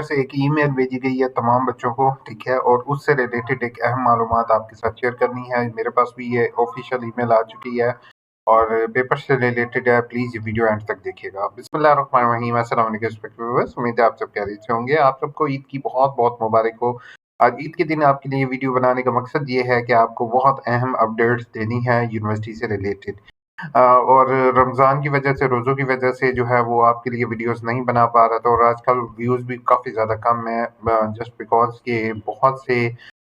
से एक ईमेल भेजी गई है तमाम बच्चों को, ठीक है, और उससे रिलेटेड एक अहम मालूमात आपके साथ शेयर करनी है। मेरे पास भी ये ऑफिशियल ईमेल आ चुकी है और पेपर से रिलेटेड है। प्लीज़ ये वीडियो एंड तक देखिएगा। बिस्मिल्लाहिर्रहमानिर्रहीम, अस्सलाम वालेकुम रिस्पेक्टेड व्यूअर्स, उम्मीद है आप सब खैरियत से होंगे। आप सबको ईद की बहुत-बहुत मुबारक हो। आज ईद के दिन आपके लिए वीडियो बनाने का मकसद ये है कि आपको बहुत अहम अपडेट्स देनी है यूनिवर्सिटी से रिलेटेड। और रमज़ान की वजह से, रोज़ों की वजह से जो है वो आपके लिए वीडियोस नहीं बना पा रहा था और आजकल व्यूज़ भी काफ़ी ज़्यादा कम है, जस्ट बिकॉज़ कि बहुत से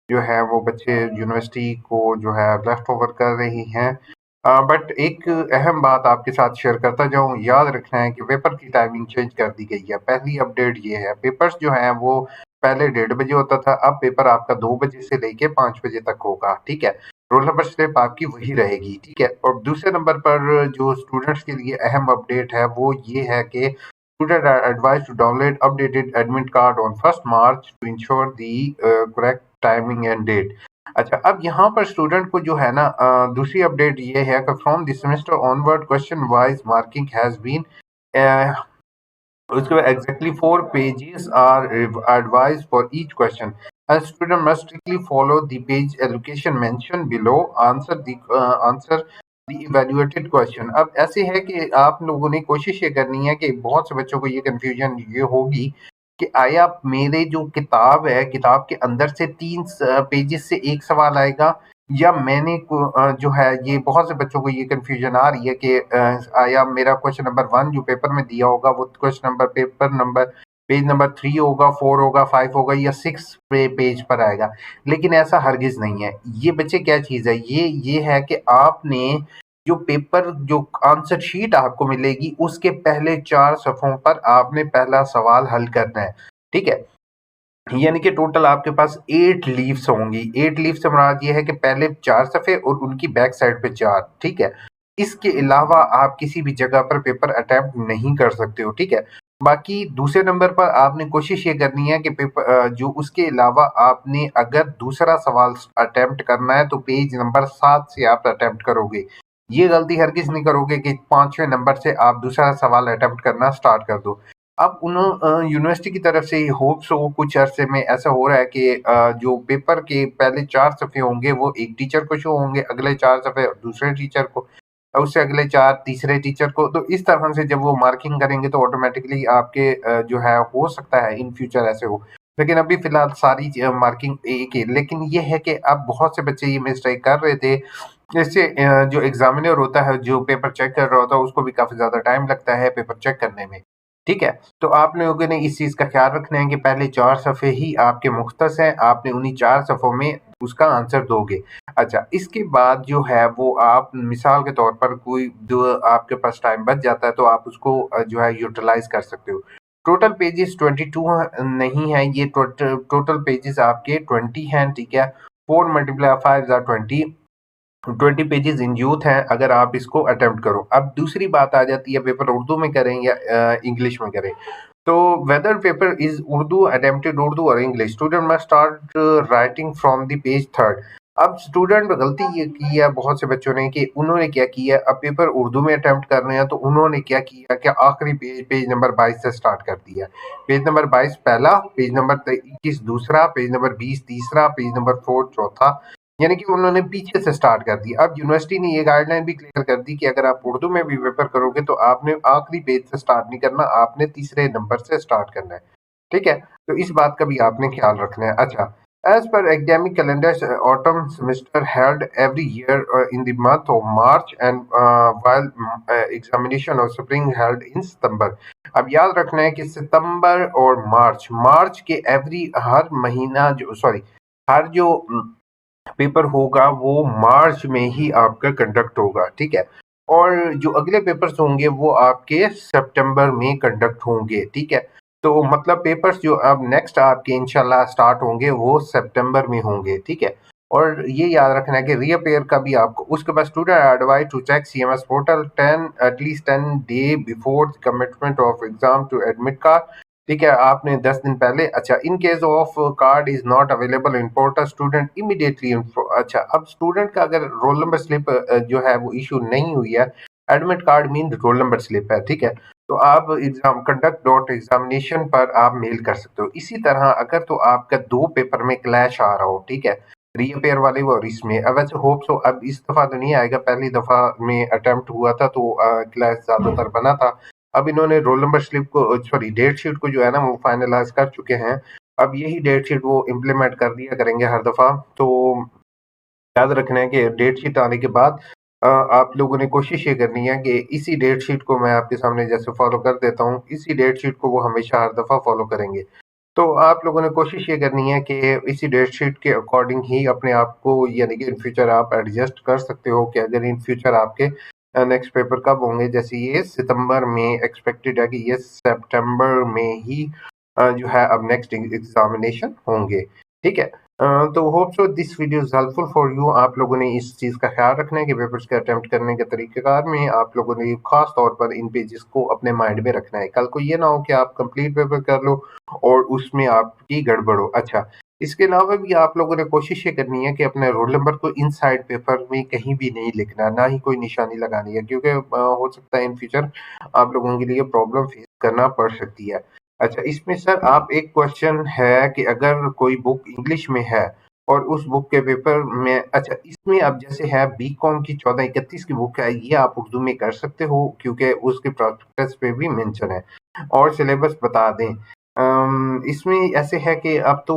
जो है वो बच्चे यूनिवर्सिटी को जो है लेफ्ट ओवर कर रही हैं। बट एक अहम बात आपके साथ शेयर करता जाऊँ, याद रखना है कि पेपर की टाइमिंग चेंज कर दी गई है। पहली अपडेट ये है, पेपर्स जो हैं वो पहले 1:30 बजे होता था, अब पेपर आपका 2 बजे से लेके 5 बजे तक होगा, ठीक है? रोल नंबर स्लिप आपकी वही रहेगी, ठीक है? और दूसरे नंबर पर जो स्टूडेंट्स के लिए अहम अपडेट है वो ये है कि student are advised to download updated admit card on 1st March to ensure the correct timing and date. अच्छा, अब यहाँ पर स्टूडेंट को जो है ना, दूसरी अपडेट ये है कि from this semester onward question wise marking has been, उसके बाद exactly 4 pages are advise for each question and student must strictly follow the page allocation mention below, answer the evaluated question. अब ऐसे है कि आप लोगों ने कोशिश ये करनी है कि बहुत से बच्चों को ये कंफ्यूजन ये होगी कि आया मेरे जो किताब है, किताब के अंदर से 3 पेजेस से एक सवाल आएगा, या जो है, ये बहुत से बच्चों को ये कन्फ्यूजन आ रही है कि आया मेरा क्वेश्चन नंबर 1 जो पेपर में दिया होगा वो क्वेश्चन नंबर पेज नंबर 3 होगा, 4 होगा, 5 होगा या 6 पेज पर आएगा। लेकिन ऐसा हरगिज़ नहीं है। ये बच्चे क्या चीज़ है, ये है कि आपने जो पेपर, जो आंसर शीट आपको मिलेगी उसके पहले 4 सफ़ों पर आपने पहला सवाल हल करना है, ठीक है? यानी कि टोटल आपके पास 8 लीव्स होंगी। 8 लीव से मुराद ये है कि पहले 4 सफ़े और उनकी बैक साइड पे 4, ठीक है? इसके अलावा आप किसी भी जगह पर पेपर अटेम्प्ट नहीं कर सकते हो, ठीक है? बाकी दूसरे नंबर पर आपने कोशिश ये करनी है कि जो उसके अलावा आपने अगर दूसरा सवाल अटेम्प्ट करना है तो पेज नंबर 7 से आप अटेम्प्ट करोगे। ये गलती हरगिज़ नहीं करोगे कि 5वें नंबर से आप दूसरा सवाल अटेम्प्ट करना स्टार्ट कर दो। अब यूनिवर्सिटी की तरफ से होप्स हो, कुछ अरसे में ऐसा हो रहा है कि जो पेपर के पहले 4 सफ़े होंगे वो एक टीचर को शो होंगे, अगले 4 सफ़े दूसरे टीचर को, उससे अगले 4 तीसरे टीचर को। तो इस तरह से जब वो मार्किंग करेंगे तो ऑटोमेटिकली आपके जो है हो सकता है इन फ्यूचर ऐसे हो। लेकिन अभी फ़िलहाल सारी मार्किंग एक ही, लेकिन ये है कि अब बहुत से बच्चे ये मिस्टेक कर रहे थे। इससे जो एग्ज़ामिनर होता है, जो पेपर चेक कर रहा होता है, उसको भी काफ़ी ज़्यादा टाइम लगता है पेपर चेक करने में। ठीक है? तो आप लोगों ने इस चीज़ का ख़्याल रखना है कि पहले 4 सफ़े ही आपके मुख़्तस हैं, आपने उन्हीं 4 सफ़ों में उसका आंसर दोगे। अच्छा, इसके बाद जो है वो आप मिसाल के तौर पर कोई जो आपके पास टाइम बच जाता है तो आप उसको जो है यूटिलाइज़ कर सकते हो। टोटल पेजेज़ 22 नहीं है, ये टोटल पेजेज़ आपके 20 हैं, ठीक है? 4 मल्टीप्लाई 5 आर 20, 20 पेजेस इन यूथ हैं अगर आप इसको अटेम्प्ट करो। अब दूसरी बात आ जाती है, पेपर उर्दू में करें या इंग्लिश में करें। तो whether paper is Urdu attempted Urdu और English, student must start writing from the page 3rd। अब स्टूडेंट गलती ये की है बहुत से बच्चों ने कि उन्होंने क्या किया, अब पेपर उर्दू में अटेम्प्ट कर रहे हैं तो उन्होंने क्या किया कि आखिरी पेज नंबर 22 से स्टार्ट कर दिया। पेज नंबर 22 पहला, पेज नंबर 21 दूसरा, पेज नंबर 20 तीसरा, पेज नंबर 4 चौथा, यानी कि उन्होंने पीछे से स्टार्ट कर दिया। अब यूनिवर्सिटी ने ये गाइडलाइन भी क्लियर कर दी कि अगर आप उर्दू में भी पेपर करोगे तो आपने आखिरी पेज से स्टार्ट नहीं करना, आपने तीसरे नंबर से स्टार्ट करना है, ठीक है? तो इस बात का भी आपने ख्याल रखना है। अच्छा, as per academic calendar autumn semester held every year in the month of March and while examination of spring held in September. अब याद रखना है कि सितंबर और मार्च के हर महीना जो हर जो पेपर होगा वो मार्च में ही आपका कंडक्ट होगा, ठीक है? और जो अगले पेपर्स होंगे वो आपके सितंबर में कंडक्ट होंगे, ठीक है? तो मतलब पेपर्स जो अब नेक्स्ट आपके इंशाल्लाह स्टार्ट होंगे वो सितंबर में होंगे, ठीक है? और ये याद रखना है कि रीअपेयर का भी आपको, उसके बाद student advise to check CMS portal 10 at least 10 day before commitment of exam to admit card, ठीक है? आपने 10 दिन पहले, अच्छा, in case of card is not available in portal student immediately, अच्छा, अब स्टूडेंट का अगर रोल नंबर स्लिप जो है वो इशू नहीं हुई है, admit card mean roll number slip है, ठीक है? तो आप एग्जाम conduct.examination पर आप मेल कर सकते हो। इसी तरह अगर तो आपका 2 पेपर में क्लैश आ रहा हो, ठीक है? रीअपेयर वाले और इसमें वैसे होप सो अब इस दफ़ा तो नहीं आएगा, पहली दफ़ा में अटेम्प्ट हुआ था तो क्लैश ज़्यादातर बना था। अब इन्होंने रोल नंबर स्लिप को सॉरी डेट शीट को जो है ना वो फाइनलाइज़ कर चुके हैं। अब यही डेट शीट वो इम्प्लीमेंट कर दिया करेंगे हर दफ़ा। तो याद रखना है कि डेट शीट आने के बाद आप लोगों ने कोशिश ये करनी है कि इसी डेट शीट को मैं आपके सामने जैसे फॉलो कर देता हूँ, इसी डेट शीट को वो हमेशा हर दफ़ा फॉलो करेंगे। तो आप लोगों ने कोशिश ये करनी है कि इसी डेट शीट के अकॉर्डिंग ही अपने आप को यानी कि इन फ्यूचर आप एडजस्ट कर सकते हो कि अगर इन फ्यूचर आपके नेक्स्ट पेपर कब होंगे, जैसे ये सितंबर में एक्सपेक्टेड है कि ये सितंबर में ही जो है अब नेक्स्ट एग्जामिनेशन होंगे, ठीक है? तो hope so this video is helpful for you. आप लोगों ने इस चीज़ का ख्याल रखना है कि पेपर्स के अटेम्प्ट करने के तरीक़ेकार में आप लोगों ने खास तौर पर इन पेजेस को अपने माइंड में रखना है। कल को ये ना हो कि आप कंप्लीट पेपर कर लो और उसमें आपकी गड़बड़ हो। अच्छा, इसके अलावा भी आप लोगों ने कोशिश ये करनी है कि अपने रोल नंबर को इनसाइड पेपर में कहीं भी नहीं लिखना, ना ही कोई निशानी लगानी है, क्योंकि हो सकता है इन फ्यूचर आप लोगों के लिए प्रॉब्लम फेस करना पड़ सकती है। अच्छा, इसमें सर आप एक क्वेश्चन है कि अगर कोई बुक इंग्लिश में है और उस बुक के पेपर में अच्छा इसमें अब जैसे है बीकॉम की 1431 की बुक है, ये आप उर्दू में कर सकते हो क्योंकि उसके प्रोस्पेक्टस पे भी मेंशन है और सिलेबस बता दें। इसमें ऐसे है कि अब तो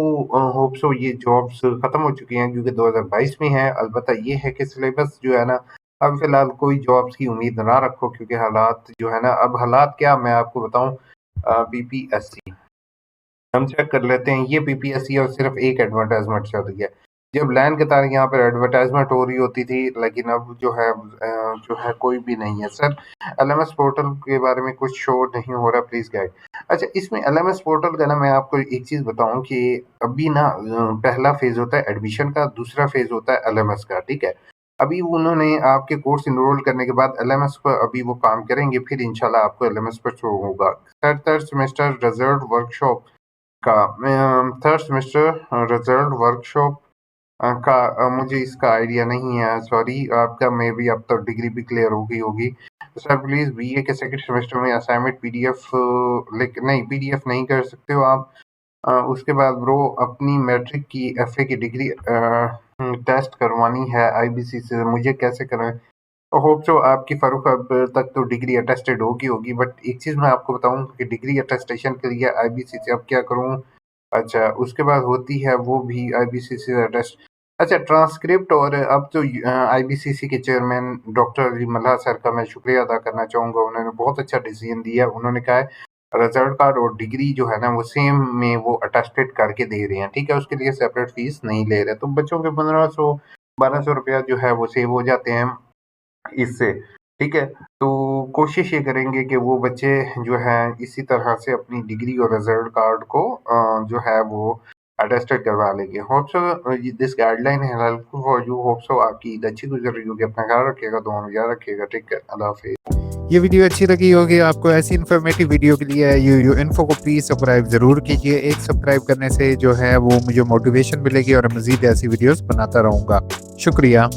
होप सो ये जॉब्स खत्म हो चुकी हैं क्योंकि 2022 में है। अलबत्ता ये है कि सिलेबस जो है ना अब फिलहाल कोई जॉब्स की उम्मीद ना रखो क्योंकि हालात जो है ना अब हालात क्या मैं आपको बताऊं पीपीएससी हम चेक कर लेते हैं। ये पीपीएससी और सिर्फ एक एडवर्टाइजमेंट चल रही है। जब लाइन के तार यहाँ पर एडवर्टाइजमेंट हो रही होती थी लेकिन अब जो है कोई भी नहीं है। सर एलएमएस पोर्टल के बारे में कुछ शो नहीं हो रहा, प्लीज गाइड। अच्छा, इसमें एलएमएस पोर्टल का ना मैं आपको एक चीज बताऊं कि अभी ना पहला फेज होता है एडमिशन का, दूसरा फेज होता है एलएमएस का, ठीक है? अभी उन्होंने आपके कोर्स इनरोल करने के बाद एलएमएस पर अभी वो काम करेंगे, फिर इंशाल्लाह आपको एलएमएस पर शो होगा। थर्ड सेमेस्टर रिजल्ट वर्कशॉप का थर्ड सेमेस्टर रिजल्ट वर्कशॉप का मुझे इसका आइडिया नहीं है, सॉरी। आपका मे बी अब तक डिग्री भी क्लियर हो गई होगी। सर प्लीज़ बीए के सेकंड सेमेस्टर में असाइनमेंट पीडीएफ नहीं पीडीएफ नहीं कर सकते हो आप। उसके बाद ब्रो अपनी मैट्रिक की एफए की डिग्री टेस्ट करवानी है आईबीसी से, मुझे कैसे कराएं? होप सो आपकी फ़ारूक अब तक तो डिग्री अटेस्टेड होगी बट एक चीज़ मैं आपको बताऊँ कि डिग्री अटेस्टेशन के लिए आईबीसी से अब क्या करूँ? अच्छा, उसके बाद होती है वो भी आईबीसीसी का टेस्ट। अच्छा, ट्रांसक्रिप्ट और अब तो आईबीसीसी के चेयरमैन डॉक्टर अली मल्हा सर का मैं शुक्रिया अदा करना चाहूँगा। उन्होंने बहुत अच्छा डिसीजन दिया। उन्होंने कहा है रिजल्ट कार्ड और डिग्री जो है ना वो सेम में वो अटेस्टेड करके दे रहे हैं, ठीक है? उसके लिए सेपरेट फीस नहीं ले रहे। तो बच्चों के 1500 1200 रुपया जो है वो सेव हो जाते हैं इससे, ठीक है? तो कोशिश ये करेंगे कि वो बच्चे जो हैं इसी तरह से अपनी डिग्री और रिजल्ट कार्ड को जो है वो अटेस्टेड करवा लेंगे। होप सो दिस गाइडलाइन है helpful for you. Hope so आपकी ईद अच्छी गुजर रही होगी। अपना ख्याल रखिएगा, दुआ में याद रखिएगा, ठीक है? अल्लाह हाफिज़। ये वीडियो अच्छी लगी होगी आपको, ऐसी इन्फॉर्मेटिव वीडियो के लिए यू इन्फो को प्लीज़ सब्सक्राइब ज़रूर कीजिए। एक सब्सक्राइब करने से जो है वो मुझे मोटिवेशन मिलेगी और मज़ीद ऐसी वीडियोस बनाता रहूँगा। शुक्रिया।